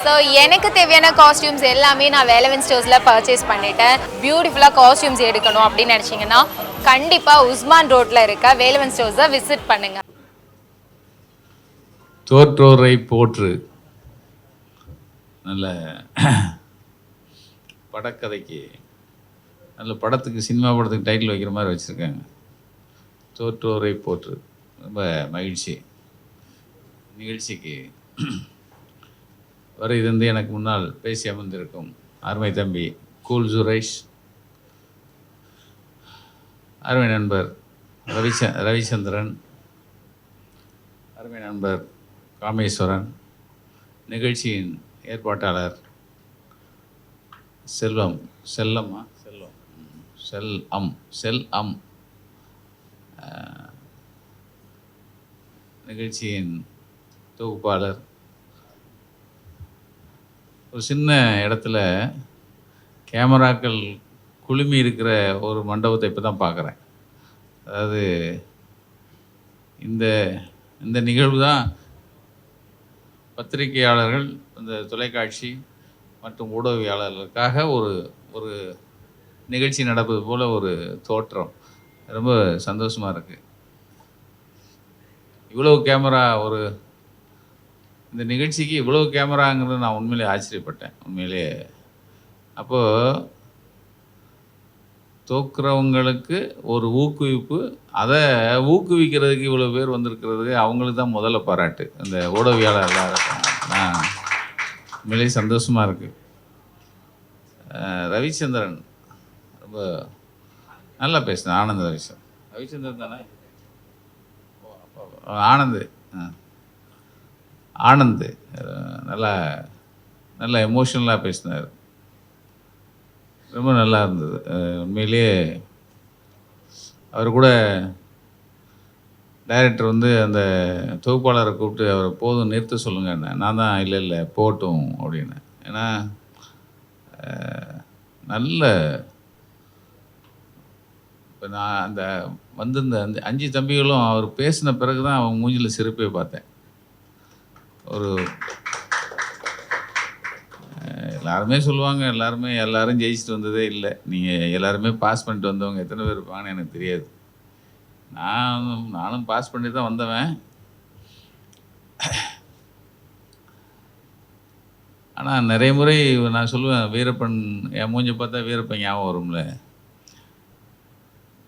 So எனக்கு தேவையான costumes எல்லாமே நான் வேலவன் ஸ்டோர்ஸில் பர்ச்சேஸ் பண்ணிட்டேன். பியூட்டிஃபுல்லாக காஸ்டியூம்ஸ் எடுக்கணும் அப்படின்னு நினச்சிங்கன்னா கண்டிப்பாக உஸ்மான் ரோட்டில் இருக்க வேலவன் ஸ்டோர்ஸை விசிட் பண்ணுங்கள். தோற்றோரை போற்று நல்ல படக்கதைக்கு நல்ல படத்துக்கு சினிமா படத்துக்கு டைட்டில் வைக்கிற மாதிரி வச்சுருக்காங்க. தோற்றோரை போற்று. ரொம்ப மகிழ்ச்சி. நிகழ்ச்சிக்கு வர இருந்து எனக்கு முன்னால் பேசி அமர்ந்திருக்கும் அருமை தம்பி கூல் சுரேஷ், அருமை நண்பர் ரவிச்சந்திரன், அருமை நண்பர் காமேஸ்வரன், நிகழ்ச்சியின் ஏற்பாட்டாளர் செல்லம் நிகழ்ச்சியின் தொகுப்பாளர். ஒரு சின்ன இடத்துல கேமராக்கள் குழுமி இருக்கிற ஒரு மண்டபத்தை இப்போ தான் பார்க்குறேன். அதாவது இந்த இந்த நிகழ்வு தான் பத்திரிகையாளர்கள், இந்த தொலைக்காட்சி மற்றும் ஊடகவியாளர்களுக்காக ஒரு நிகழ்ச்சி நடப்பது போல் ஒரு தோற்றம். ரொம்ப சந்தோஷமாக இருக்குது. இவ்வளோ கேமரா, இந்த நிகழ்ச்சிக்கு இவ்வளோ கேமராங்கிறது நான் உண்மையிலே ஆச்சரியப்பட்டேன். உண்மையிலே அப்போது தோக்குறவங்களுக்கு ஒரு ஊக்குவிப்பு, அதை ஊக்குவிக்கிறதுக்கு இவ்வளோ பேர் வந்திருக்கிறது அவங்களுக்கு தான் முதல்ல பாராட்டு. இந்த ஊடகவியாளர் எல்லாருக்கும் உண்மையிலே சந்தோஷமாக இருக்குது. ரவிச்சந்திரன் ரொம்ப நல்லா பேசினேன். ரவிச்சந்திரன் தானே? ஆனந்த் நல்லா எமோஷ்னலாக பேசினார். ரொம்ப நல்லா இருந்தது. உண்மையிலேயே அவர் கூட டைரக்டர் அந்த தொகுப்பாளரை கூப்பிட்டு அவரை போதும் நிறுத்த சொல்லுங்க. நான் தான் இல்லை போட்டும் அப்படின்னு. ஏன்னா நல்ல இப்போ நான் வந்திருந்த 5 தம்பிகளும் அவர் பேசின பிறகு தான் அவங்க மூஞ்சில் சிரிப்பே பார்த்தேன். எல்லாருமே சொல்லுவாங்க, எல்லாரும் ஜெயிச்சுட்டு வந்ததே இல்லை, நீங்கள் எல்லாருமே பாஸ் பண்ணிட்டு வந்தவங்க எத்தனை பேர் இருப்பாங்கன்னு எனக்கு தெரியாது. நானும் பாஸ் பண்ணி தான் வந்தவன். ஆனால் நிறைய முறை நான் சொல்லுவேன், வீரப்பன் என் மூஞ்சை பார்த்தா வீரப்பன் ஞாபகம் வரும்ல.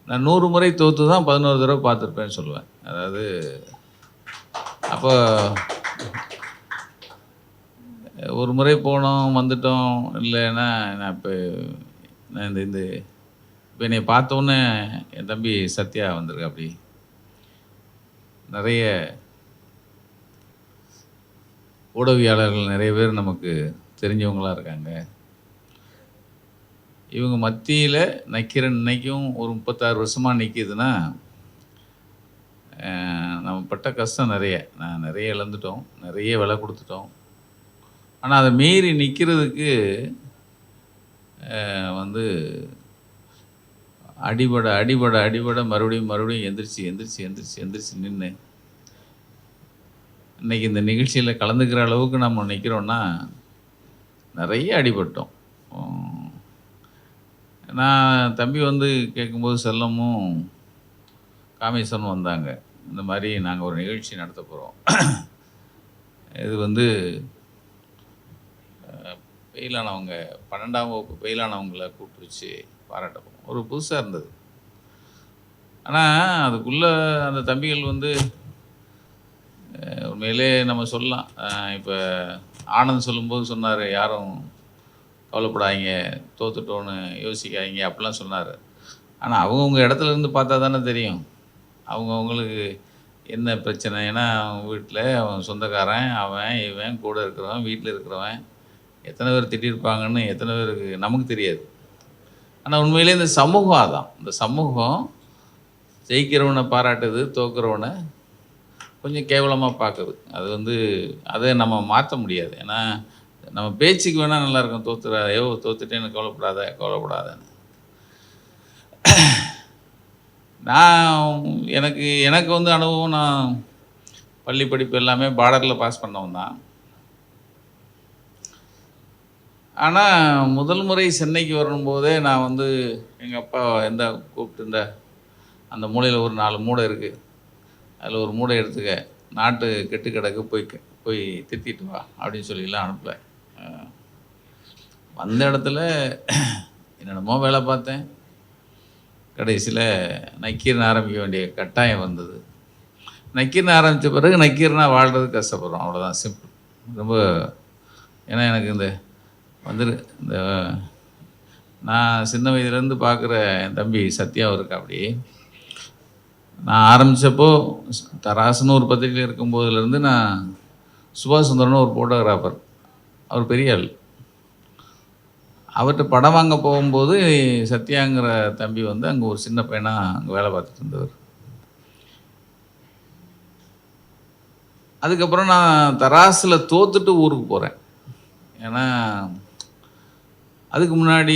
நான் 100 முறை தோற்று தான் 11 தடவை பார்த்துருப்பேன்னு சொல்லுவேன். அதாவது அப்போ ஒரு முறை போனோம் வந்துட்டோம் இல்லைன்னா நான் இந்த இப்போ என்னை பார்த்தோன்னே என் தம்பி சத்யா வந்திருக்கா. அப்படி நிறைய ஊடகவியாளர்கள் நிறைய பேர் நமக்கு தெரிஞ்சவங்களாக இருக்காங்க. இவங்க மத்தியில் நிற்கிறேன். இன்றைக்கும் ஒரு 36 வருஷமாக நிற்கிதுன்னா நம்ம பட்ட கஷ்டம் நிறைய இழந்துட்டோம், நிறைய விலை கொடுத்துட்டோம். ஆனால் அதை மீறி நிற்கிறதுக்கு அடிபட மறுபடியும் எந்திரிச்சு நின்று இன்றைக்கி இந்த நிகழ்ச்சியில் கலந்துக்கிற அளவுக்கு நம்ம நிற்கிறோன்னா நிறைய அடிபட்டோம். நான் தம்பி கேட்கும்போது செல்லமும் காமேஸ்வரனும் வந்தாங்க. இந்த மாதிரி நாங்கள் ஒரு நிகழ்ச்சி நடத்த போகிறோம், இது ஃபெயிலானவங்க 12ஆம் வகுப்பு ஃபெயிலானவங்களை கூப்பிட்டு வச்சு பாராட்ட போகிறோம். ஒரு புதுசாக இருந்தது. ஆனால் அதுக்குள்ளே அந்த தம்பிகள் உண்மையிலே நம்ம சொல்லலாம். இப்போ ஆனந்த் சொல்லும்போது சொன்னார், யாரும் கவலைப்படாதீங்க, தோத்துட்டோன்னு யோசிக்காதீங்க அப்படிலாம் சொன்னார். ஆனால் அவங்கவுங்க இடத்துல இருந்து பார்த்தா தானே தெரியும் அவங்களுக்கு என்ன பிரச்சனை. ஏன்னா அவங்க வீட்டில் அவன் சொந்தக்காரன், அவன் இவன் கூட இருக்கிறவன், வீட்டில் இருக்கிறவன் எத்தனை பேர் திட்டிருப்பாங்கன்னு எத்தனை பேருக்கு நமக்கு தெரியாது. ஆனால் உண்மையிலே இந்த சமூகம் அதான். இந்த சமூகம் ஜெயிக்கிறவனை பாராட்டுது, தோக்குறவனை கொஞ்சம் கேவலமாக பார்க்குது. அது அதை நம்ம மாற்ற முடியாது. ஏன்னா நம்ம பேச்சுக்கு வேணால் நல்லாயிருக்கும், தோத்துட்டேன்னு கவலைப்படாதன்னு. எனக்கு அனுபவம், நான் பள்ளி படிப்பு எல்லாமே பார்டரில் பாஸ் பண்ணவன் தான். ஆனால் முதல் முறை சென்னைக்கு வரும்போதே நான் வந்து எங்கள் அப்பா கூப்பிட்டு அந்த மூலையில் ஒரு 4 மூடை இருக்குது, அதில் ஒரு மூடை எடுத்துக்க, நாட்டு கெட்டு கிடக்கு, போய் திருத்திட்டு வா அப்படின்னு சொல்லிலாம் அனுப்பல. வந்த இடத்துல என்னென்னமோ வேலை பார்த்தேன். கடைசியில் நக்கீரன் ஆரம்பிக்க வேண்டிய கட்டாயம் வந்தது. நக்கீரன் ஆரம்பித்த பிறகு நக்கீரனாக வாழ்கிறதுக்கு கஷ்டப்படுறோம், அவ்வளோதான், சிம்பிள். ரொம்ப ஏன்னா எனக்கு இந்த நான் சின்ன வயதுலேருந்து பார்க்குற என் தம்பி சத்யா இருக்கா. அப்படி நான் ஆரம்பித்தப்போ தராசுன்னு ஒரு பத்திரிகையில் இருக்கும்போதுலேருந்து நான் சுபாஷ் சுந்தரன்னு ஒரு ஃபோட்டோகிராஃபர், அவர் பெரிய ஆள், அவர்கிட்ட படம் வாங்க போகும்போது சத்யாங்கிற தம்பி அங்கே ஒரு சின்ன பையனாக அங்கே வேலை பார்த்துட்டு இருந்தவர். அதுக்கப்புறம் நான் தராசில் தோத்துட்டு ஊருக்கு போகிறேன். ஏன்னா அதுக்கு முன்னாடி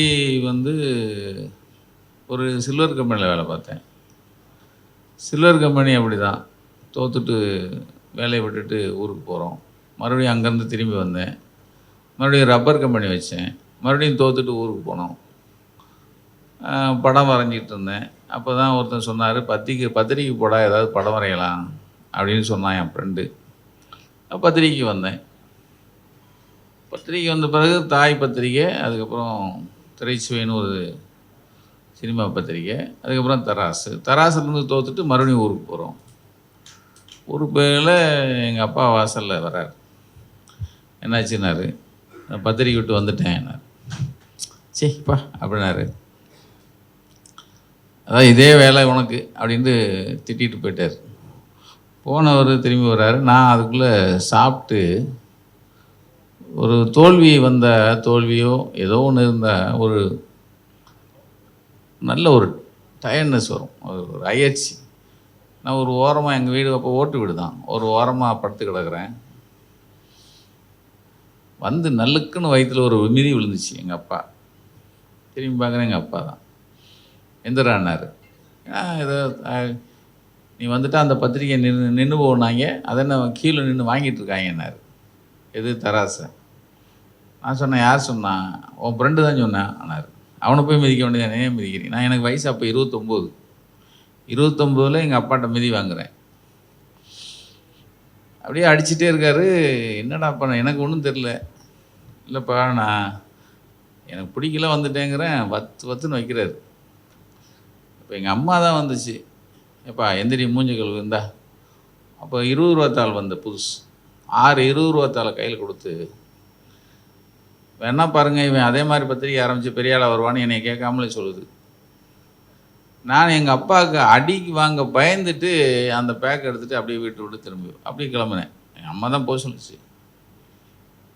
ஒரு சில்வர் கம்பெனியில் வேலை பார்த்தேன். சில்வர் கம்பெனி அப்படி தான், தோத்துட்டு வேலையை விட்டுட்டு ஊருக்கு போகிறோம். மறுபடியும் அங்கேருந்து திரும்பி வந்தேன், மறுபடியும் ரப்பர் கம்பெனி வச்சேன், மறுபடியும் தோத்துட்டு ஊருக்கு போனோம். படம் வரைஞ்சிட்டு இருந்தேன். அப்போ தான் ஒருத்தன் சொன்னார், பத்திரிக்கை போடா, ஏதாவது படம் வரையலாம் அப்படின்னு சொன்னான் என் ஃப்ரெண்டு. பத்திரிக்கைக்கு வந்தேன். பத்திரிக்கை வந்த பிறகு தாய் பத்திரிக்கை, அதுக்கப்புறம் திரைச்சுவைன்னு ஒரு சினிமா பத்திரிக்கை, அதுக்கப்புறம் தராசுலேருந்து தோத்துட்டு மறுபடியும் ஊருக்கு போகிறோம். ஊருக்கு போயில எங்கள் அப்பா வாசலில் வர்றார். என்னாச்சுன்னாரு, பத்திரிக்கை விட்டு வந்துட்டேன் என்னார். சரிப்பா அப்படின்னாரு. அதான் இதே வேலை உனக்கு அப்படின்ட்டு திட்டிகிட்டு போயிட்டார். போனவர் திரும்பி வர்றாரு. நான் அதுக்குள்ளே சாப்பிட்டு ஒரு தோல்வியோ ஏதோ ஒன்று இருந்தால் ஒரு நல்ல ஒரு டயர்ட்னஸ் வரும், ஒரு அயற்சி. நான் ஒரு ஓரமாக, எங்கள் வீடு அப்போ ஓட்டு வீடு தான், ஒரு ஓரமாக படுத்து கிடக்கிறேன். நல்லுக்குன்னு வயிற்றில் ஒரு மிதி விழுந்துச்சு. எங்கள் அப்பா திரும்பி பார்க்குறேன், எங்கள் அப்பா தான். எந்திரான்னாரு. ஏதோ நீ வந்துட்டு அந்த பத்திரிக்கை நின்று போனாங்க, அதை என்ன கீழே நின்று வாங்கிட்டு இருக்காங்கன்னாரு. எது தராசை? நான் சொன்னேன், யார் சொன்னான்? உன் ஃப்ரெண்டு தான் சொன்னேன் ஆனார். அவனை போய் மிதிக்க வேண்டியது, என்னையே மிதிக்கிறேன். நான் எனக்கு வயசு அப்போ 29 எங்கள் அப்பாட்ட மிதி வாங்குகிறேன். அப்படியே அடிச்சுட்டே இருக்காரு. என்னடா பண்ண, எனக்கு ஒன்றும் தெரில. இல்லைப்பா நான் எனக்கு பிடிக்கல வந்துட்டேங்கிறேன், வத்துன்னு வைக்கிறாரு. இப்போ எங்கள் அம்மா தான் வந்துச்சு, எப்பா எந்திரி மூஞ்சி கழுவு இருந்தா. அப்போ 20 ரூபா தாள் புதுசு 6 20 ரூபா தாளை கையில் கொடுத்து, வேணா பாருங்கள், இவன் அதே மாதிரி பத்திரிக்கை ஆரம்பித்து பெரிய ஆளாக வருவான்னு என்னை கேட்காமலே சொல்லுது. நான் எங்கள் அப்பாவுக்கு அடிக்கு வாங்க பயந்துட்டு அந்த பேக் எடுத்துகிட்டு அப்படியே வீட்டு விட்டு திரும்பி அப்படியே கிளம்புனேன். எங்கள் அம்மா தான் போக சொல்லிச்சு.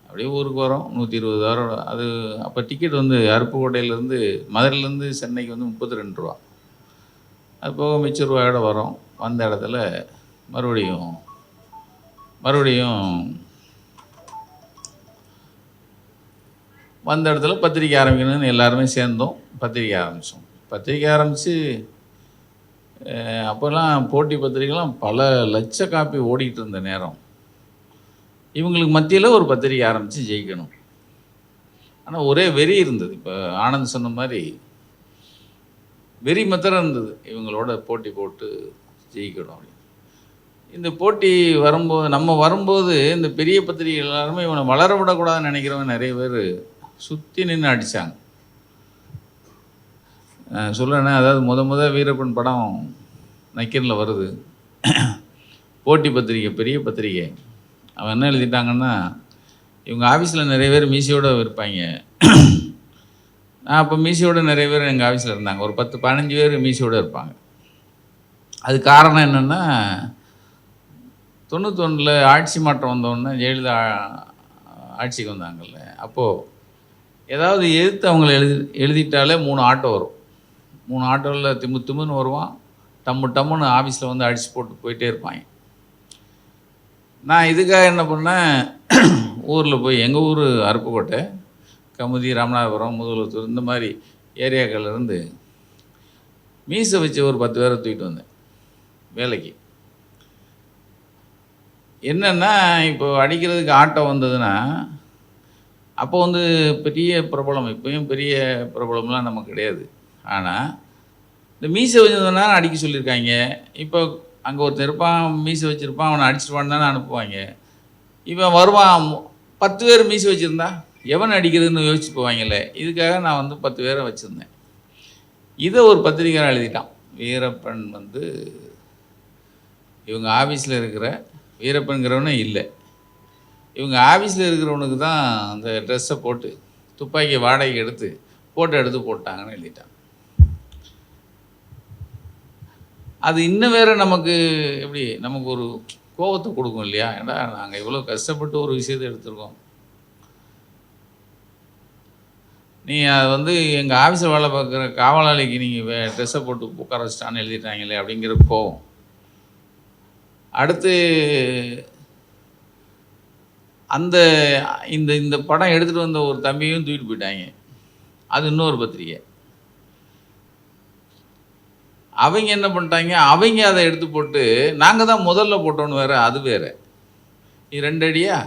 அப்படியே ஊருக்கு வரோம். 120 ரூபா. அது அப்போ டிக்கெட் அருப்புக்கோட்டையிலேருந்து மதுரையிலேருந்து சென்னைக்கு 32 ரூபா. அது போக மிச்ச ரூபாயோட வரோம். வந்த இடத்துல மறுபடியும் வந்த இடத்துல பத்திரிக்கை ஆரம்பிக்கணும்னு எல்லாருமே சேர்ந்தோம். பத்திரிக்கை ஆரம்பித்து அப்போல்லாம் போட்டி பத்திரிக்கைலாம் பல லட்ச காப்பி ஓடிக்கிட்டு இருந்த நேரம். இவங்களுக்கு மத்தியில் ஒரு பத்திரிக்கை ஆரம்பித்து ஜெயிக்கணும். ஆனால் ஒரே வெறி இருந்தது. இப்போ ஆனந்த் சொன்ன மாதிரி வெறி மாத்திரம் இருந்தது, இவங்களோட போட்டி போட்டு ஜெயிக்கணும் அப்படின்னு. இந்த போட்டி வரும்போது இந்த பெரிய பத்திரிகை எல்லாருமே இவனை வளர விடக்கூடாதுன்னு நினைக்கிறவங்க நிறைய பேர் சுற்றி நின்று அடித்தாங்க. சொல்லேன்னா, அதாவது முத வீரப்பன் படம் நக்கீரில் வருது, போட்டி பத்திரிக்கை, பெரிய பத்திரிக்கை. அவன் என்ன எழுதிட்டாங்கன்னா, இவங்க ஆஃபீஸில் நிறைய பேர் மீசையோடு இருப்பாங்க. நான் அப்போ மீசையோடு நிறைய பேர் எங்கள் ஆஃபீஸில் இருந்தாங்க. ஒரு 10-15 பேர் மீசையோடு இருப்பாங்க. அது காரணம் என்னென்னா, 91 ஆட்சி மாற்றம் வந்தோடனே ஜெயலலிதா ஆட்சிக்கு வந்தாங்கல்ல, அப்போது ஏதாவது எதிர்த்து அவங்கள எழுதிட்டாலே 3 ஆட்டோ வரும். 3 ஆட்டோவில் திம்முன்னு வருவான், டம்முன்னு ஆஃபீஸில் அடித்து போட்டு போயிட்டே இருப்பாங்க. நான் இதுக்காக என்ன பண்ணேன், ஊரில் போய், எங்கள் ஊர் அருப்புக்கோட்டை, கமுதி, ராமநாதபுரம், முதலத்தூர், இந்த மாதிரி ஏரியாக்கள்லேருந்து மீசை வச்சு ஒரு 10 பேரை தூக்கிட்டு வந்தேன் வேலைக்கு. என்னென்னா, இப்போ அடிக்கிறதுக்கு ஆட்டோ வந்ததுன்னா அப்போ வந்து பெரிய பிரபலம், இப்பயும் பெரிய பிரபலம்லாம் நமக்கு கிடையாது. ஆனால் இந்த மீசை வச்சதுனா அடிக்க சொல்லியிருக்காங்க. இப்போ அங்கே ஒருத்தன் இருப்பான், மீசை வச்சுருப்பான், அவனை அடிச்சிருவான்னு தானே அனுப்புவாங்க. இவன் வருவான் 10 பேர் மீசை வச்சுருந்தா எவன் அடிக்கிறதுன்னு யோசிச்சு போவாங்கல்ல. இதுக்காக நான் வந்து 10 பேரை வச்சுருந்தேன். இதை ஒரு பத்திரிக்கையாளர் எழுதிட்டான். வீரப்பன் வந்து இவங்க ஆஃபீஸில் இருக்கிற வீரப்பன்கிறவனே இல்லை, இவங்க ஆஃபீஸில் இருக்கிறவனுக்கு தான் அந்த ட்ரெஸ்ஸை போட்டு துப்பாக்கி வாடகைக்கு எடுத்து ஃபோட்டோ எடுத்து போட்டாங்கன்னு எழுதிட்டான். அது இன்னும் வேறு நமக்கு எப்படி நமக்கு ஒரு கோபத்தை கொடுக்கும் இல்லையா? ஏன்னா நாங்கள் இவ்வளோ கஷ்டப்பட்டு ஒரு விஷயத்தை எடுத்துருக்கோம், நீ அதை வந்து எங்கள் ஆஃபீஸில் வேலை பார்க்குற காவலாளிக்கு நீங்கள் ட்ரெஸ்ஸை போட்டு உட்கார வச்சிட்டான்னு எழுதிட்டாங்களே அப்படிங்கிற கோவம். அடுத்து அந்த இந்த இந்த படம் எடுத்துகிட்டு வந்த ஒரு தம்பியும் தூக்கிட்டு போயிட்டாங்க. அது இன்னொரு பத்திரிக்கை. அவங்க என்ன பண்ணிட்டாங்க, அவங்க அதை எடுத்து போட்டு நாங்கள் தான் முதல்ல போட்டோன்னு வேறு, அது வேறு. இது 2 அடியா?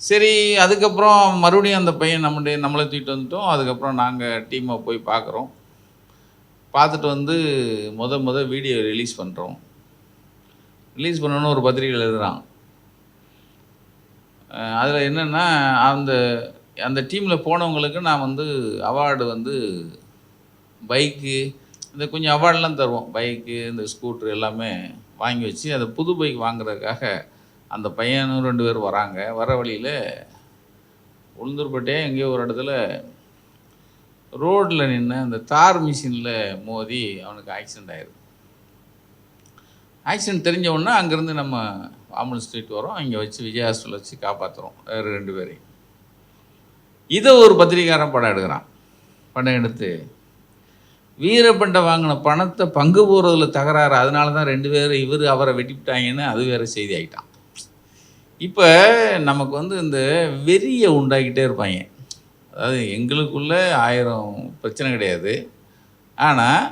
சரி, அதுக்கப்புறம் மறுபடியும் அந்த பையன் நம்மளை தூக்கிட்டு வந்துட்டோம். அதுக்கப்புறம் நாங்கள் டீமை போய் பார்க்குறோம். பார்த்துட்டு வந்து முத வீடியோ ரிலீஸ் பண்ணுறோம். ரிலீஸ் பண்ணணுன்னு ஒரு பத்திரிகையில் எழுதுகிறான். அதில் என்னென்னா அந்த டீமில் போனவங்களுக்கு நான் வந்து அவார்டு வந்து பைக்கு, இந்த கொஞ்சம் அவார்டெலாம் தருவோம். பைக்கு, இந்த ஸ்கூட்ரு எல்லாமே வாங்கி வச்சு அதை புது பைக் வாங்குறதுக்காக அந்த பையனும் 2 பேர் வராங்க. வர வழியில் உளுந்தூர்பேட்டையே எங்கேயோ ஒரு இடத்துல ரோட்டில் நின்று அந்த தார் மிஷினில் மோதி அவனுக்கு ஆக்சிடெண்ட் ஆயிடுது. ஆக்சிடெண்ட் தெரிஞ்ச உடனே அங்கேருந்து நம்ம ஆம்புலன்ஸ் தூக்கிட்டு வரோம். இங்கே வச்சு விஜய் ஹாஸ்பிட்டல் வச்சு காப்பாற்றுறோம் வேறு 2 பேரையும். இதை ஒரு பத்திரிக்காரன் படம் எடுக்கிறான். படம் எடுத்து வீரப்பண்ட வாங்கின பணத்தை பங்கு போகிறதுல தகராறு, அதனால தான் 2 பேர் இவர் அவரை வெட்டிவிட்டாங்கன்னு அது வேறு செய்தி ஆகிட்டான். இப்போ நமக்கு வந்து இந்த வெறியை உண்டாக்கிட்டே இருப்பாங்க. அதாவது எங்களுக்குள்ளே 1000 பிரச்சனை கிடையாது, ஆனால்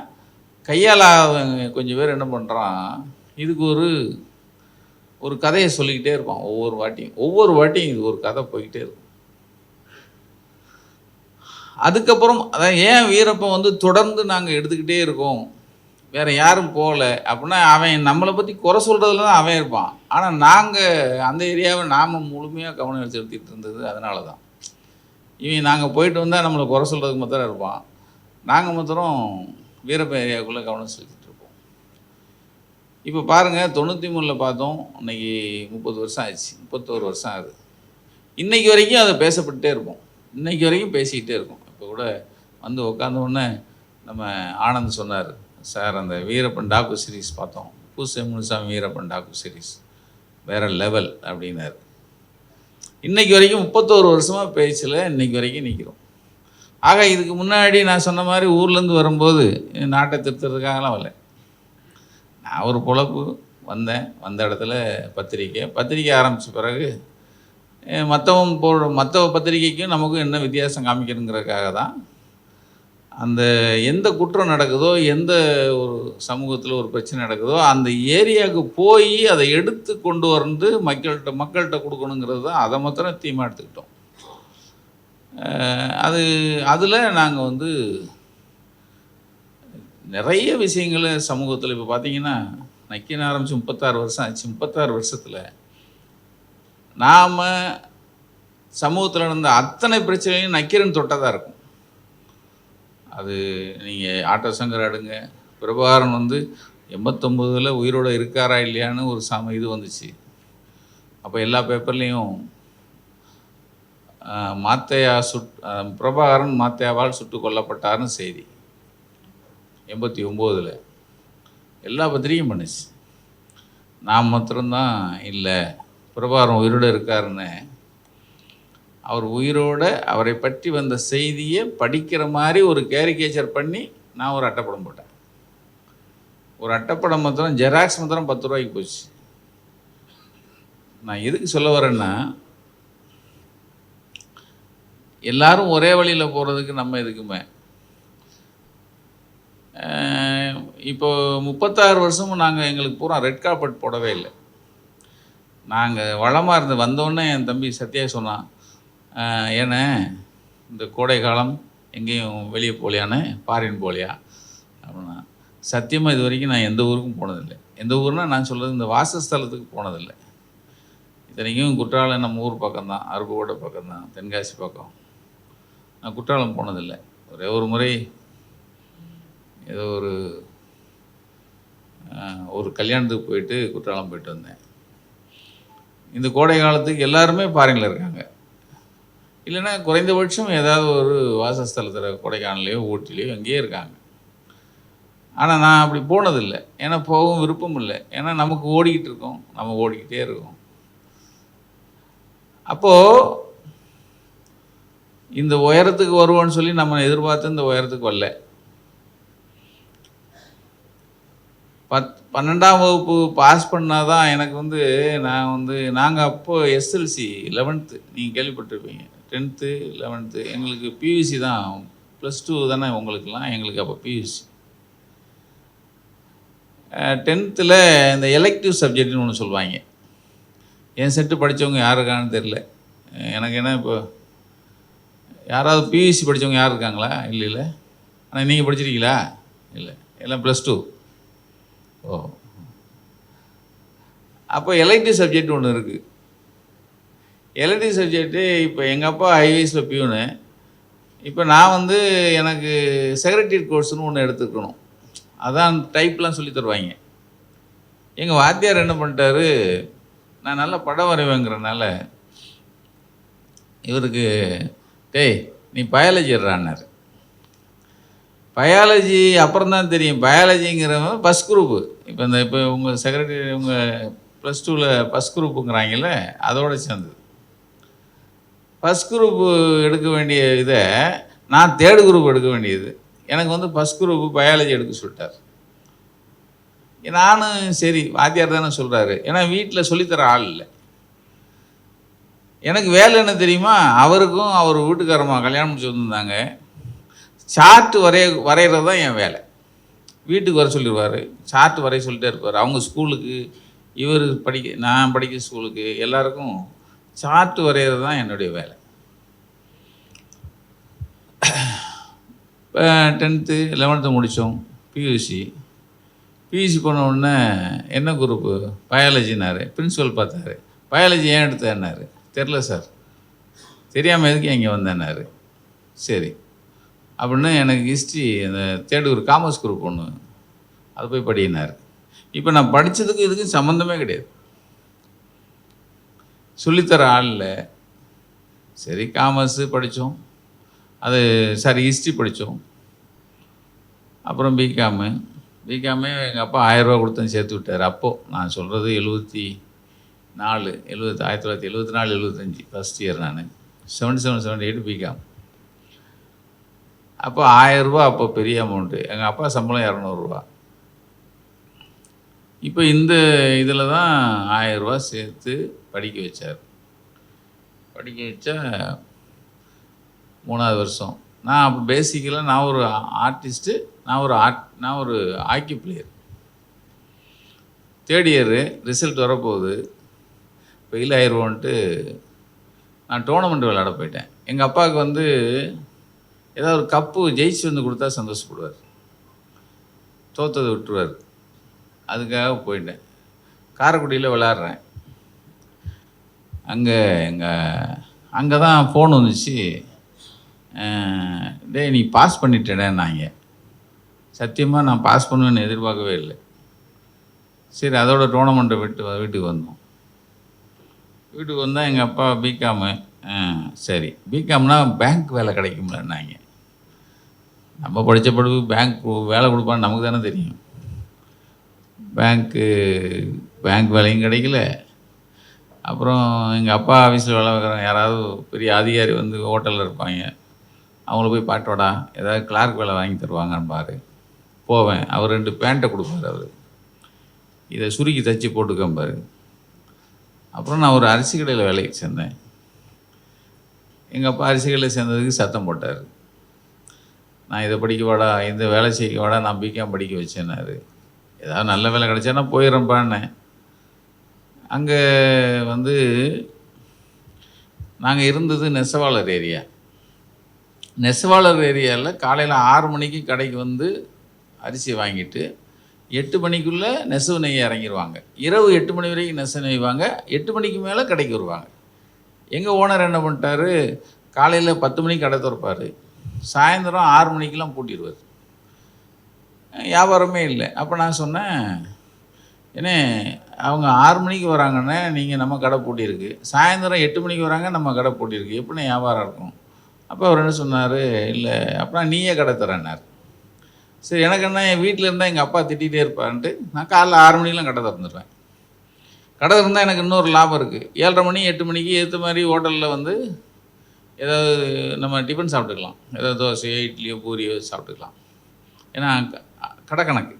கையால் கொஞ்சம் பேர் என்ன பண்ணுறான், இதுக்கு ஒரு கதையை சொல்லிக்கிட்டே இருப்பான். ஒவ்வொரு வாட்டியும் இது ஒரு கதை போய்கிட்டே இருக்கும். அதுக்கப்புறம் அதான் ஏன் வீரப்பன் வந்து தொடர்ந்து நாங்கள் எடுத்துக்கிட்டே இருக்கோம், வேறு யாரும் போகல அப்படின்னா, அவன் நம்மளை பற்றி குறை சொல்கிறதுல தான் அவன் இருப்பான். ஆனால் நாங்கள் அந்த ஏரியாவை நாம் முழுமையாக கவனம் செலுத்திட்டு இருந்தது அதனால தான். இவன் நாங்கள் போயிட்டு வந்தால் நம்மளை குறை சொல்கிறதுக்கு மாத்திரம் இருப்பான், நாங்கள் மாத்திரம் வீரப்பன் ஏரியாவுக்குள்ளே கவனம் செலுத்திட்டு இருப்போம். இப்போ பாருங்கள், 93 பார்த்தோம், இன்றைக்கி 30 வருஷம் ஆயிடுச்சு, 31 வருஷம் ஆகுது. இன்றைக்கி வரைக்கும் அதை பேசப்பட்டுட்டே இருப்போம், இன்றைக்கி வரைக்கும் பேசிக்கிட்டே இருக்கும். இப்போ கூட வந்து உட்காந்தோடனே நம்ம ஆனந்த் சொன்னார், சார் அந்த வீரப்பன் டாக்கு சீரீஸ் பார்த்தோம், பூசை முனுசாமி வீரப்பன் டாக்கு சீரீஸ் வேறு லெவல் அப்படின்னாரு. இன்றைக்கி வரைக்கும் 31 வருஷமாக பேச்சில் இன்றைக்கி வரைக்கும் நிற்கிறோம். ஆக இதுக்கு முன்னாடி நான் சொன்ன மாதிரி ஊர்லேருந்து வரும்போது நாட்டை திருத்துறதுக்காகலாம் வரல. நான் ஒரு பொழப்பு வந்த இடத்துல பத்திரிக்கை ஆரம்பித்த பிறகு மற்ற பத்திரிக்கைக்கும் நமக்கும் என்ன வித்தியாசம் காமிக்கணுங்கிறதுக்காக தான். அந்த எந்த குற்றம் நடக்குதோ, எந்த ஒரு சமூகத்தில் ஒரு பிரச்சனை நடக்குதோ, அந்த ஏரியாவுக்கு போய் அதை எடுத்து கொண்டு வந்து மக்கள்கிட்ட கொடுக்கணுங்கிறது தான். அதை மாத்திரம் தீமாக எடுத்துக்கிட்டோம். அதில் நாங்கள் வந்து நிறைய விஷயங்களை சமூகத்தில் இப்போ பார்த்திங்கன்னா, நக்கின ஆரம்பித்து 36 வருஷம் ஆச்சு. 36 வருஷத்தில் நாம் சமூகத்தில் நடந்த அத்தனை பிரச்சனையும் நக்கீரன் தொட்டதாக இருக்கும். அது நீங்கள் ஆட்டோ சங்கர் அடுங்க, பிரபாகரன் வந்து 89 உயிரோடு இருக்காரா இல்லையான்னு ஒரு இது வந்துச்சு. அப்போ எல்லா பேப்பர்லேயும் பிரபாகரன் மாத்தையாவால் சுட்டு கொல்லப்பட்டார்னு செய்தி 89 எல்லா பத்திரிகையும் பண்ணுச்சு. நான் மாத்திரம்தான் இல்லை, பிரபாகரன் உயிரோடு இருக்காருன்னு. அவர் உயிரோடு அவரை பற்றி வந்த செய்தியை படிக்கிற மாதிரி ஒரு கேரிகேச்சர் பண்ணி நான் ஒரு அட்டைப்படம் போட்டேன். ஒரு அட்டைப்படம் மாத்திரம் ஜெராக்ஸ் மாத்திரம் 10 ரூபாய்க்கு போச்சு. நான் எதுக்கு சொல்ல வரேன்னா, எல்லாரும் ஒரே வழியில் போகிறதுக்கு நம்ம எதுக்குமே. இப்போ 36 வருஷமும் நாங்கள் எங்களுக்கு பூரா ரெட் கார்பெட் போடவே இல்லை. நாங்கள் வளமாக இருந்து வந்தோடனே என் தம்பி சத்யா சொன்னான், ஏன்னா இந்த கோடை காலம் எங்கேயும் வெளியே போகலையான்னு ஃபாரின் போகலையா அப்படின்னா, சத்தியமாக இது வரைக்கும் நான் எந்த ஊருக்கும் போனதில்லை. எந்த ஊர்னால் நான் சொல்கிறது இந்த வாசஸ்தலத்துக்கு போனதில்லை. இத்தனைக்கும் குற்றாலம் நம்ம ஊர் பக்கம்தான், அருப்புக்கோட்டை பக்கம்தான், தென்காசி பக்கம். நான் குற்றாலம் போனதில்லை. ஒரே ஒரு முறை ஏதோ ஒரு கல்யாணத்துக்கு போயிட்டு குற்றாலம் போயிட்டு வந்தேன். இந்த கோடை காலத்துக்கு எல்லாருமே ஃபாரினில் இருக்காங்க. இல்லைன்னா குறைந்தபட்சம் ஏதாவது ஒரு வாசஸ்தலத்தில் கொடைக்கானலையோ ஊட்டிலையோ எங்கேயே இருக்காங்க. ஆனால் நான் அப்படி போனதில்லை. ஏன்னா போகவும் விருப்பம் இல்லை. ஏன்னா நமக்கு ஓடிக்கிட்டு இருக்கோம், நம்ம ஓடிக்கிட்டே இருக்கோம். அப்போது இந்த உயரத்துக்கு வருவோன்னு சொல்லி நம்ம எதிர்பார்த்து இந்த உயரத்துக்கு வரல. 12ஆம் வகுப்பு பாஸ் பண்ணால் தான் எனக்கு நாங்கள் அப்போது எஸ்எல்சி 11th நீங்கள் கேள்விப்பட்டிருப்பீங்க. 10th 11th எங்களுக்கு பியூசி தான், +2 தானே உங்களுக்கெல்லாம், எங்களுக்கு அப்போ பியூசி. 10th இந்த எலெக்டிவ் சப்ஜெக்ட்னு ஒன்று சொல்லுவாங்க. என் செட்டு படித்தவங்க யார் இருக்கான்னு தெரில எனக்கு. ஏன்னா இப்போ யாராவது பியூசி படித்தவங்க யார் இருக்காங்களா? இல்லை. ஆனால் நீங்கள் படிச்சிருக்கீங்களா? இல்லை, எல்லாம் +2. ஓ, அப்போ எலெக்டிவ் சப்ஜெக்ட் ஒன்று இருக்குது. எலெக்டிவ் சப்ஜெக்ட்டு இப்போ எங்கள் அப்பா ஹைவேஸில் பியூனு. இப்போ நான் எனக்கு செக்ரட்டரியேட் கோர்ஸ்னு ஒன்று எடுத்துக்கணும். அதான் டைப்லாம் சொல்லி தருவாங்க. எங்கள் வாத்தியார் என்ன பண்ணிட்டாரு, நான் நல்லா படம் வரைவேங்கிறனால இவருக்கு, டேய் நீ பயாலஜி எடுறான்னாரு. பயாலஜி அப்புறம் தான் தெரியும், பயாலஜிங்கிறவங்க ஃபஸ்ட் குரூப்பு. இப்போ உங்கள் செக்ரட்டரி உங்கள் +2ல் ஃபஸ்ட் குரூப்புங்கிறாங்கல்ல, அதோடு சேர்ந்தது. ஃபஸ்ட் குரூப்பு எடுக்க வேண்டிய இதை நான் 3rd குரூப் எடுக்க வேண்டியது. எனக்கு ஃபஸ்ட் குரூப்பு பயாலஜி எடுக்க சொல்லிட்டார். நானும் சரி வாத்தியார் தானே சொல்கிறாரு, ஏன்னா வீட்டில் சொல்லித்தர ஆள் இல்லை. எனக்கு வேலை என்ன தெரியுமா, அவருக்கும் அவர் வீட்டுக்காரம்மா கல்யாணம் முடிச்சு வந்திருந்தாங்க. சார்ட்டு வரைகிறது தான் என் வேலை. வீட்டுக்கு வர சொல்லிடுவார், சார்ட்டு வரைய சொல்லிட்டே இருப்பார். அவங்க ஸ்கூலுக்கு, இவர் நான் படிக்கிற ஸ்கூலுக்கு எல்லாருக்கும் சார்ட்டு வரைகிறது தான் என்னுடைய வேலை. இப்போ 10th 11th முடித்தோம். பியூசி போன உடனே என்ன குரூப்பு, பயாலஜினார். பிரின்ஸிபல் பார்த்தாரு, பயாலஜி ஏன் எடுத்தேன்னாரு. தெரில சார், தெரியாமல் எதுக்கு இங்கே வந்தேன்னாரு. சரி அப்படின்னு எனக்கு ஹிஸ்ட்ரி அந்த 3rd ஒரு காமர்ஸ் குரூப் ஒன்று, அது போய் படினார். இப்போ நான் படித்ததுக்கு இதுக்கும் சம்மந்தமே கிடையாது, சொல்லித்தர ஆள் இல்லை. சரி காமர்ஸு படித்தோம், அது ஹிஸ்ட்ரி படித்தோம். அப்புறம் பிகாமு எங்கள் அப்பா 1000 ரூபா கொடுத்து சேர்த்து விட்டார். அப்போது நான் சொல்கிறது 1974 75 ஃபஸ்ட் இயர். நான் 77 78 பிகாம். அப்போ 1000 ரூபா அப்போ பெரிய அமௌண்ட்டு. எங்கள் அப்பா சம்பளம் 200 ரூபா. இப்போ இந்த இதில் தான் 1000 ரூபா சேர்த்து படிக்க வச்சார். படிக்க வச்சா 3ஆவது வருஷம். நான் அப்போ பேசிக்கலாக நான் ஒரு ஆர்டிஸ்ட்டு, நான் ஒரு hockey player. 3rd year result வரப்போகுது, ஃபெயில் ஆயிடுவோன்ட்டு நான் டோர்னமெண்ட் விளையாட போயிட்டேன். எங்கள் அப்பாவுக்கு ஏதாவது ஒரு கப்பு ஜெயிச்சு கொடுத்தா சந்தோஷப்படுவார், தோற்றதை விட்டுருவார். அதுக்காக போயிட்டேன். காரைக்குடியில் விளையாடுறேன். அங்கே தான் ஃபோன் வந்துச்சு, டேய் நீ பாஸ் பண்ணிட்டேனாங்க. சத்தியமாக நான் பாஸ் பண்ணுவேன்னு எதிர்பார்க்கவே இல்லை. சரி அதோட டோர்னமெண்ட்டை வீட்டுக்கு வந்தோம். வீட்டுக்கு வந்தால் எங்கள் அப்பா பிகாமு. சரி பிகாம்னா பேங்க் வேலை கிடைக்கும்லன்னாங்க. நம்ம படித்த படிப்பு பேங்க் வேலை கொடுப்பான்னு நமக்கு தானே தெரியும். பேங்க் வேலையும் கிடைக்கல. அப்புறம் எங்கள் அப்பா ஆஃபீஸில் வேலை பார்க்குறேன், யாராவது பெரிய அதிகாரி ஹோட்டலில் இருப்பாங்க, அவங்கள போய் பாட்டோடா ஏதாவது கிளார்க் வேலை வாங்கி தருவாங்கன்னு பாரு. போவேன், அவர் 2 பேண்ட்டை கொடுப்பார், அவர் இதை சுருக்கி தைச்சி போட்டுக்கம்பார். அப்புறம் நான் ஒரு அரிசி கடையில் வேலைக்கு சேர்ந்தேன். எங்கள் அப்பா அரிசி கடையில் சேர்ந்ததுக்கு சத்தம் போட்டார், நான் இதை படிக்க வாடா, இந்த வேலை செய்ய வாடா, நான் பிகாம் படிக்க வச்சேன்னாரு. ஏதாவது நல்ல வேலை கிடைச்சானா போயிடுறேன்ப்பான்னேன். அங்கே நாங்கள் இருந்தது நெசவாளர் ஏரியா. நெசவாளர் ஏரியாவில் காலையில் 6 மணிக்கு கடைக்கு வந்து அரிசி வாங்கிட்டு 8 மணிக்குள்ளே நெசவு நெய்ய இறங்கிடுவாங்க. இரவு 8 மணி வரைக்கும் நெசவு நெய்வாங்க. 8 மணிக்கு மேலே கடைக்கு வருவாங்க. எங்கள் ஓனர் என்ன பண்ணிட்டாரு, காலையில் 10 மணிக்கு கடை திறப்பார், சாயந்தரம் 6 மணிக்கெலாம் பூட்டிடுவார். வியாபாரமே இல்லை. அப்போ நான் சொன்னேன், ஏன்னா அவங்க 6 மணிக்கு வராங்கண்ணே, நீங்கள் நம்ம கடை பூட்டியிருக்கு, சாயந்தரம் 8 மணிக்கு வராங்க, நம்ம கடை பூட்டியிருக்கு, எப்படின்னா வியாபாரம் இருக்கும்? அப்போ அவர் என்ன சொன்னார், இல்லை அப்படின்னா நீயே கடை தரேன்னார். சரி, எனக்கு என்ன, என் வீட்டில் இருந்தால் எங்கள் அப்பா திட்டிகிட்டே இருப்பான்ட்டு நான் காலைல 6 மணிக்கெலாம் கடை திறந்துடுவேன். கடை இருந்தால் எனக்கு இன்னொரு லாபம் இருக்குது. 7:30 மணி 8 மணிக்கு ஏற்ற மாதிரி ஹோட்டலில் வந்து ஏதாவது நம்ம டிஃபன் சாப்பிட்டுக்கலாம், ஏதாவது தோசையோ இட்லியோ பூரியோ சாப்பிட்டுக்கலாம். ஏன்னா கடை கணக்கு.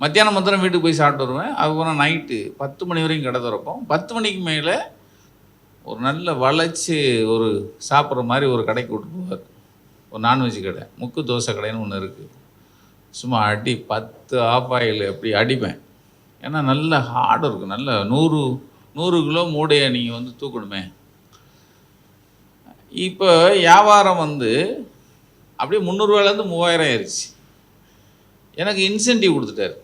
மத்தியானம் மாத்திரம் வீட்டுக்கு போய் சாப்பிட்டு வருவேன். அதுக்கப்புறம் நைட்டு 10 மணி வரைக்கும் கடை திறப்போம். 10 மணிக்கு மேலே ஒரு நல்ல வளைச்சி ஒரு சாப்பிட்ற மாதிரி ஒரு கடைக்கு விட்டு போவார். ஒரு நான்வெஜ் கடை, முக்கு தோசை கடைன்னு ஒன்று இருக்குது. சும்மா அடி 10 ஆஃப் ஆயில் அப்படி அடிப்பேன். ஏன்னா நல்ல ஹார்டு இருக்கும். நல்ல 100 கிலோ மூடையை நீங்கள் வந்து தூக்கணுமே. இப்போ வியாபாரம் வந்து அப்படியே 300 ரூபாயிலேருந்து 3000 ஆயிடுச்சு. எனக்கு இன்சென்டிவ் கொடுத்துட்டார்.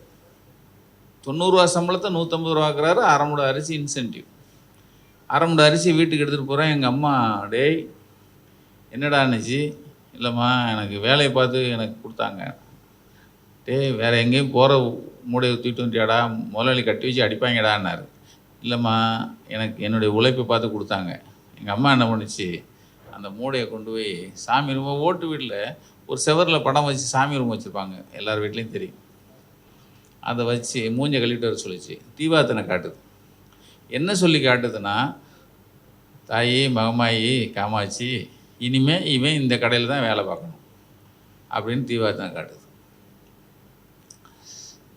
90 ரூபா சம்பளத்தை 150 ரூபா ஆக்குறாரு. 1/2 மூடை அரிசி இன்சென்டிவ். 1/2 மூடை அரிசி வீட்டுக்கு எடுத்துகிட்டு போகிறேன். எங்கள் அம்மா, டேய் என்னடா அன்னைச்சி? இல்லைம்மா, எனக்கு வேலையை பார்த்து எனக்கு கொடுத்தாங்க. டேய் வேறு எங்கேயும் போகிற மூடையை தூக்கிட்டு வந்துட்டியாடா, முதலாளி கட்டி வச்சு அடிப்பாங்கடான்னாரு. இல்லைம்மா, எனக்கு என்னுடைய உழைப்பை பார்த்து கொடுத்தாங்க. எங்கள் அம்மா என்ன பண்ணுச்சு, அந்த மூடையை கொண்டு போய் சாமி ரூம், ஓட்டு வீட்டில் ஒரு செவரில் படம் வச்சு சாமி ரூம் வச்சுருப்பாங்க, எல்லார் வீட்லேயும் தெரியும். அதை வச்சு மூஞ்சை கழுவிட்டு வர சொல்லிச்சு. தீபாத்தனை காட்டுது. என்ன சொல்லி காட்டுதுன்னா, தாயி மகமாயி காமாட்சி, இனிமேல் இவன் இந்த கடையில் தான் வேலை பார்க்கணும் அப்படின்னு தீபாத்தனை காட்டுது.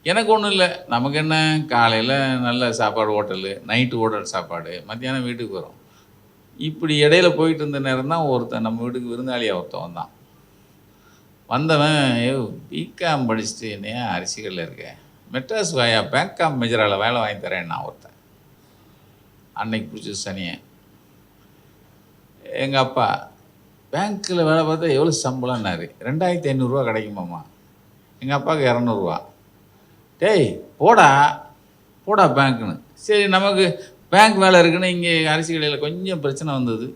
எனக்கு ஒன்றும் இல்லை, நமக்கு என்ன, காலையில் நல்ல சாப்பாடு ஹோட்டலு, நைட்டு ஹோட்டல் சாப்பாடு, மத்தியானம் வீட்டுக்கு வரும். இப்படி இடையில போயிட்டு இருந்த நேரம் தான் ஒருத்தன் நம்ம வீட்டுக்கு விருந்தாளியாக ஒருத்தன் வந்தான். வந்தவன், பிகாம் படிச்சுட்டு என்னையா அரிசிகளில் இருக்கேன், மெட்ராஸ் வாயா, பேங்காம் மெஜராவில் வேலை வாங்கி தரேன் நான் ஒருத்தன். அன்னைக்கு பிடிச்ச சனியை எங்கள் அப்பா, பேங்க்கில் வேலை பார்த்தா எவ்வளோ சம்பளம்னாரு. 2500 கிடைக்குமாம்மா. எங்கள் அப்பாவுக்கு 200. டேய் போடா போடா பேங்க்குன்னு. சரி, நமக்கு பேங்க் வேலை இருக்குன்னு இங்கே அரிசி கடையில் கொஞ்சம் பிரச்சனை வந்தது.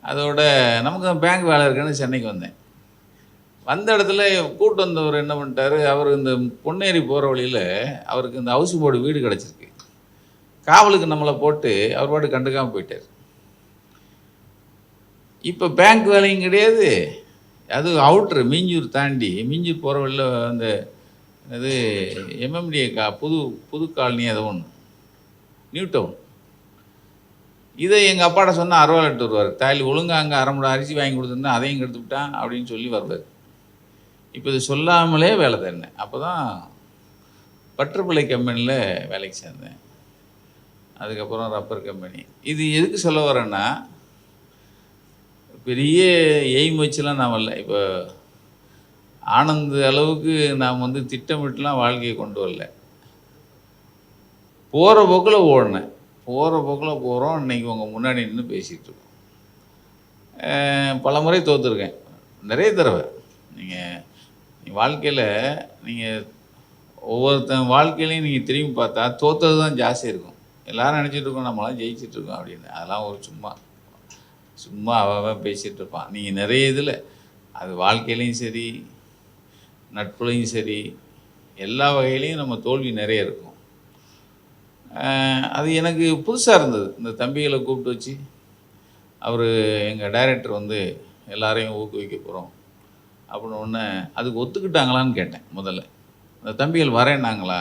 அதோட நமக்கு பேங்க் வேலை இருக்குன்னு சென்னைக்கு வந்தேன். வந்த இடத்துல கூட்டு வந்தவர் என்ன பண்ணிட்டாரு, அவர் இந்த பொன்னேரி போகிற வழியில் அவருக்கு இந்த ஹவுஸ் போர்டு வீடு கிடச்சிருக்கு. காவலுக்கு நம்மளை போட்டு அவர் பாட்டு கண்டுக்காமல் போயிட்டார். இப்போ பேங்க் வேலையும் கிடையாது, அது அவுட்ரு மீஞ்சூர் தாண்டி, மீஞ்சூர் போகிற வழியில் அந்த அது எம்எம்டிஏ புது காலனி ஏதோ ஒன்று, நியூ டவுன். இதை எங்கள் அப்பாட்ட சொன்னால் அறுவாள் எடுத்து வருவார். தாலி ஒழுங்காக அங்கே 1/2 மூடை அரிசி வாங்கி கொடுத்துருந்தா அதையும் கெடுத்துவிட்டான் அப்படின்னு சொல்லி வருவார். இப்போ இது சொல்லாமலே வேலை தரேன். அப்போ தான் பற்றுப்பிள்ளை கம்பெனியில் வேலைக்கு சேர்ந்தேன். அதுக்கப்புறம் ரப்பர் கம்பெனி. இது எதுக்கு சொல்ல வரேன்னா, பெரிய எய்ம் வச்சுலாம் நான் வரல. இப்போ ஆனந்த் அளவுக்கு நாம் வந்து திட்டமிட்டுலாம் வாழ்க்கையை கொண்டு வரல. போகிற போக்கில் ஓடினேன். போகிற போக்கில் போகிறோம். இன்றைக்கி உங்கள் முன்னாடி நின்று பேசிகிட்டு இருக்கோம். பல முறை தோற்றுருக்கேன், நிறைய தடவை. நீங்கள் வாழ்க்கையில் நீங்கள் ஒவ்வொருத்தன் வாழ்க்கையிலையும் நீங்கள் திரும்பி பார்த்தா தோற்றது தான் ஜாஸ்தி இருக்கும். எல்லோரும் நினச்சிட்டு இருக்கோம் நம்மளாம் ஜெயிச்சிட்ருக்கோம் அப்படின்னு. அதெல்லாம் ஒரு சும்மா அவன் பேசிகிட்டு இருப்பான். நீங்கள் நிறைய இதில், அது வாழ்க்கையிலையும் சரி, நட்புலையும் சரி, எல்லா வகையிலையும் நம்ம தோல்வி நிறைய இருக்கும். அது எனக்கு புதுசாக இருந்தது. இந்த தம்பிகளை கூப்பிட்டு வச்சு அவர் எங்கள் டைரக்டர் வந்து எல்லாரையும் ஊக்குவிக்க போகிறோம் அப்படின்னு ஒன்று, அதுக்கு ஒத்துக்கிட்டாங்களான்னு கேட்டேன் முதல்ல. இந்த தம்பிகள் வரேன்னாங்களா?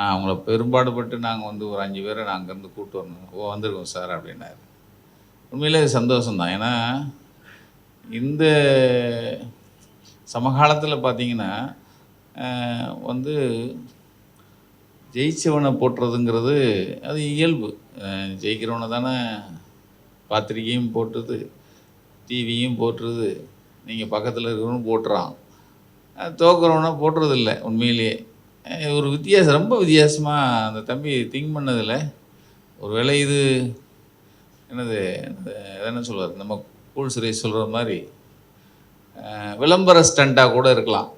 அவங்கள பெரும்பாடுபட்டு நாங்கள் வந்து ஒரு 5 பேரை நான் அங்கேருந்து கூப்பிட்டு வரணும். வந்திருக்கோம் சார் அப்படின்னாரு. உண்மையிலே சந்தோஷம்தான். ஏன்னா இந்த சமகாலத்தில் பார்த்திங்கன்னா வந்து ஜெயிச்சவனை போட்டுறதுங்கிறது அது இயல்பு. ஜெயிக்கிறவனை தானே பத்திரிக்கையும் போட்டுருது, டிவியும் போட்டுருது, நீங்கள் பக்கத்தில் இருக்கிறவனும் போட்டுறான். தோக்குறவனை போட்டுறதில்லை. உண்மையிலேயே ஒரு வித்தியாசம், ரொம்ப வித்தியாசமாக அந்த தம்பி திங்க் பண்ணதில்லை. ஒரு வேளை இது என்னது என்ன சொல்வார், நம்ம கூல் சுரேஷ் சொல்கிற மாதிரி விளம்பர ஸ்டண்ட்டாக கூட இருக்கலாம்,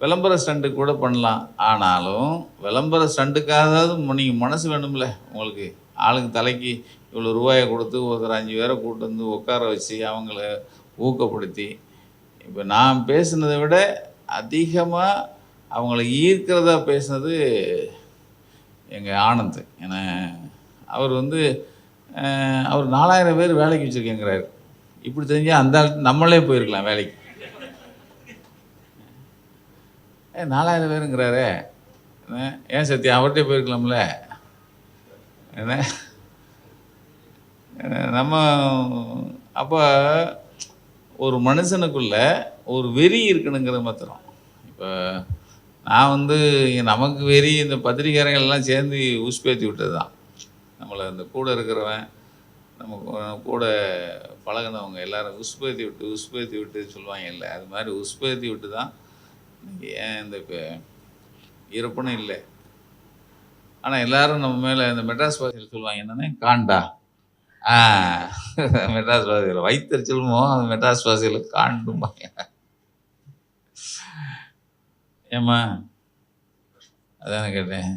விளம்பர ஸ்டண்ட்டு கூட பண்ணலாம். ஆனாலும் விளம்பர ஸ்டண்ட்டுக்காவது நீங்கள் மனசு வேணும்ல உங்களுக்கு. ஆளுக்கு தலைக்கு இவ்வளோ ரூபாயை கொடுத்து ஒருத்தர் 5 பேரை கூட்டு வந்து உட்கார வச்சு அவங்கள ஊக்கப்படுத்தி, இப்போ நான் பேசுனதை விட அதிகமாக அவங்கள ஈர்க்கிறதா பேசுனது எங்கள் ஆனந்த். ஏன்னா அவர் அவர் 4000 பேர் வேலைக்கு வச்சுருக்கேங்கிறாரு. இப்படி தெரிஞ்சால் அந்த நம்மளே போயிருக்கலாம் வேலைக்கு. 4000 பேருங்கிறாரே, ஏன் சத்தியம் அவர்கிட்டே போயிருக்கலாம்ல. என்ன நம்ம அப்போ ஒரு மனுஷனுக்குள்ள ஒரு வெறி இருக்கணுங்கிற மாத்திரம். இப்போ நான் நமக்கு வெறி இந்த பத்திரிக்கையாளர்கள்லாம் சேர்ந்து உசுப்பேற்றி விட்டது தான். நம்மளை இந்த கூட இருக்கிறவன், நம்ம கூட பழகினவங்க எல்லாரும் உசுப்பேற்றி விட்டு சொல்லுவாங்க இல்லை, அது மாதிரி உசுப்பேற்றி விட்டு தான் ஏன் இந்த இருப்புன்னு இல்லை. ஆனால் எல்லாரும் நம்ம மேலே இந்த மெட்ராஸ் பாஷையில் சொல்லுவாங்க என்னென்ன காண்டா. மெட்ராஸ் பாஷையில் வைத்தறிச்சலுமோ அந்த மெட்ராஸ் பாஷையில் காண்டும்பாங்க. ஏம்மா அதான கேட்டேன்.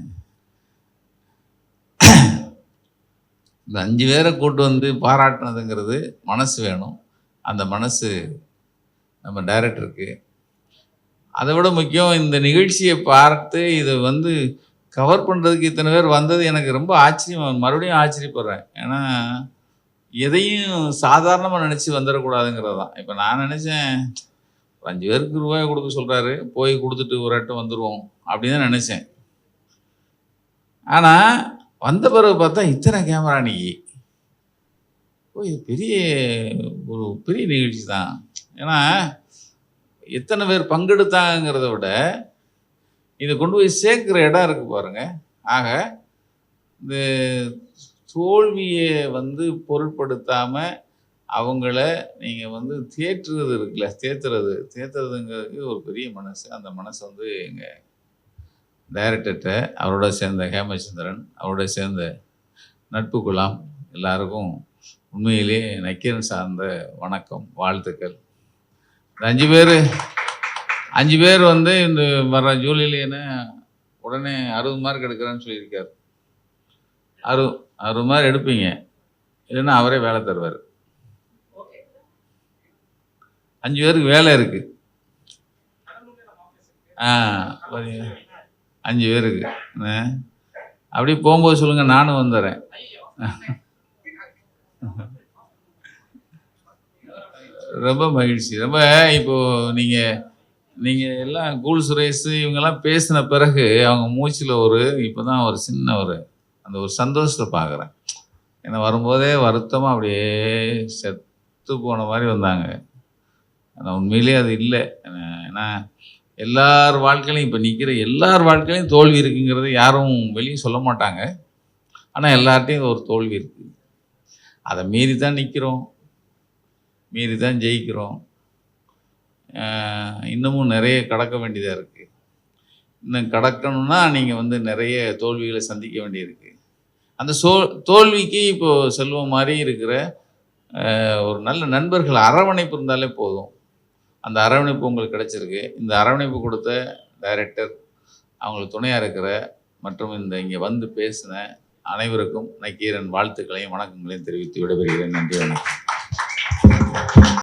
இந்த 5 பேரை கூட்டு வந்து பாராட்டினதுங்கிறது மனசு வேணும். அந்த மனசு நம்ம டைரக்டருக்கு. அதை விட முக்கியம், இந்த நிகழ்ச்சியை பார்த்து இதை கவர் பண்ணுறதுக்கு இத்தனை பேர் வந்தது எனக்கு ரொம்ப ஆச்சரியம். மறுபடியும் ஆச்சரியப்படுறேன். ஏன்னா எதையும் சாதாரணமாக நினச்சி வந்துடக்கூடாதுங்கிறது தான். இப்போ நான் நினச்சேன் 5 பேருக்கு ரூபாய் கொடுக்க சொல்கிறாரு, போய் கொடுத்துட்டு ஒரு அட்டை வந்துடுவோம் அப்படின்னு தான் நினச்சேன். ஆனால் வந்த பிறகு பார்த்தா இத்தனை கேமரா அன்னைக்கு இது ஒரு பெரிய நிகழ்ச்சி தான். ஏன்னா எத்தனை பேர் பங்கெடுத்தாங்கிறத விட இதை கொண்டு போய் சேர்க்குற இடம் இருக்குது பாருங்கள். ஆக இந்த தோல்வியை பொருட்படுத்தாமல் அவங்கள நீங்கள் தேற்றுறது இருக்குல்ல, தேத்துறதுங்கிறதுக்கு ஒரு பெரிய மனசு. அந்த மனசு எங்கள் டைரக்டர்கிட்ட, அவரோட சேர்ந்த ஹேமச்சந்திரன், அவரோட சேர்ந்த நட்பு குலாம் எல்லாருக்கும் உண்மையிலே நக்கீரன் சார்ந்த வணக்கம், வாழ்த்துக்கள். இந்த 5 பேர் இந்த வர ஜூலையிலேன்னு உடனே 60 மார்க் எடுக்கிறேன்னு சொல்லியிருக்காரு. 60 மார்க் எடுப்பீங்க, இல்லைன்னா அவரே வேலை தருவார். 5 பேருக்கு வேலை இருக்கு. 5 பேருக்கு அப்படியே போகும்போது சொல்லுங்கள், நானும் வந்துடுறேன். ரொம்ப மகிழ்ச்சி. ரொம்ப இப்போது நீங்கள் எல்லாம் கூல் சுரேஷ் இவங்கெல்லாம் பேசின பிறகு அவங்க மூச்சில் இப்போ தான் ஒரு சின்ன அந்த ஒரு சந்தோஷத்தை பார்க்குறேன். ஏன்னா வரும்போதே வருத்தமாக அப்படியே செத்து போன மாதிரி வந்தாங்க. ஆனால் உண்மையிலே அது இல்லை. ஏன்னா எல்லார் வாழ்க்கையிலையும் இப்போ நிற்கிற எல்லார் வாழ்க்கையிலையும் தோல்வி இருக்குங்கிறது யாரும் வெளியே சொல்ல மாட்டாங்க. ஆனால் எல்லார்ட்டையும் ஒரு தோல்வி இருக்குது. அதை மீறி தான் நிற்கிறோம், மீறி தான் ஜெயிக்கிறோம். இன்னமும் நிறைய கடக்க வேண்டியதாக இருக்குது. இன்னும் கடக்கணும்னா நீங்கள் நிறைய தோல்விகளை சந்திக்க வேண்டியிருக்கு. அந்த தோல்விக்கு இப்போது செல்வம் மாதிரி இருக்கிற ஒரு நல்ல நண்பர்கள் அரவணைப்பு இருந்தாலே போதும். அந்த அரவணைப்பு உங்களுக்கு கிடைச்சிருக்கு. இந்த அரவணைப்பு கொடுத்த டைரக்டர், அவங்களுக்கு துணையாக இருக்கிற மற்றும் இங்கே பேசின அனைவருக்கும் நக்கீரன் வாழ்த்துக்களையும் வணக்கங்களையும் தெரிவித்து விடைபெறுகிறேன். நன்றி, வணக்கம்.